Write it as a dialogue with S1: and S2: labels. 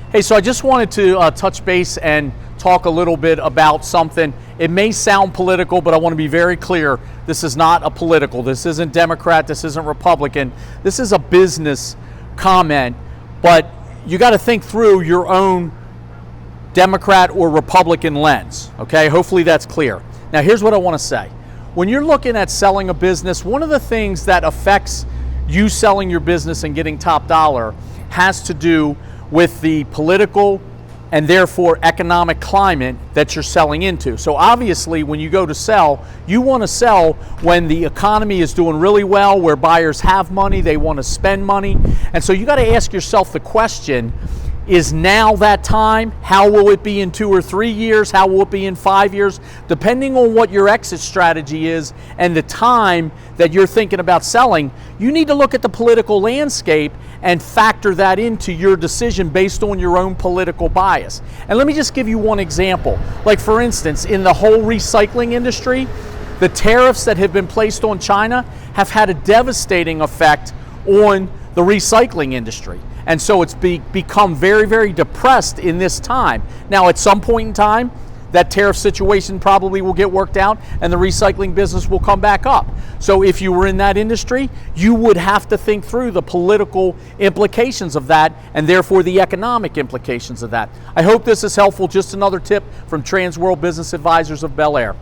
S1: Hey, so I just wanted to touch base and talk a little bit about something. It may sound political, but I want to be very clear. This is not a political. This isn't Democrat. This isn't Republican. This is a business comment, but you got to think through your own Democrat or Republican lens, okay? Hopefully that's clear. Now, here's what I want to say. When you're looking at selling a business, one of the things that affects you selling your business and getting top dollar has to do with the political and therefore economic climate that you're selling into. So obviously when you go to sell, you want to sell when the economy is doing really well, where buyers have money, they want to spend money. And so you got to ask yourself the question, is now that time? How will it be in 2 or 3 years? How will it be in 5 years? Depending on what your exit strategy is and the time that you're thinking about selling, you need to look at the political landscape and factor that into your decision based on your own political bias. And let me just give you one example. Like for instance, in the whole recycling industry, the tariffs that have been placed on China have had a devastating effect on the recycling industry. And so it's become very, very depressed in this time. Now, at some point in time, that tariff situation probably will get worked out and the recycling business will come back up. So if you were in that industry, you would have to think through the political implications of that and therefore the economic implications of that. I hope this is helpful. Just another tip from Trans World Business Advisors of Bel Air.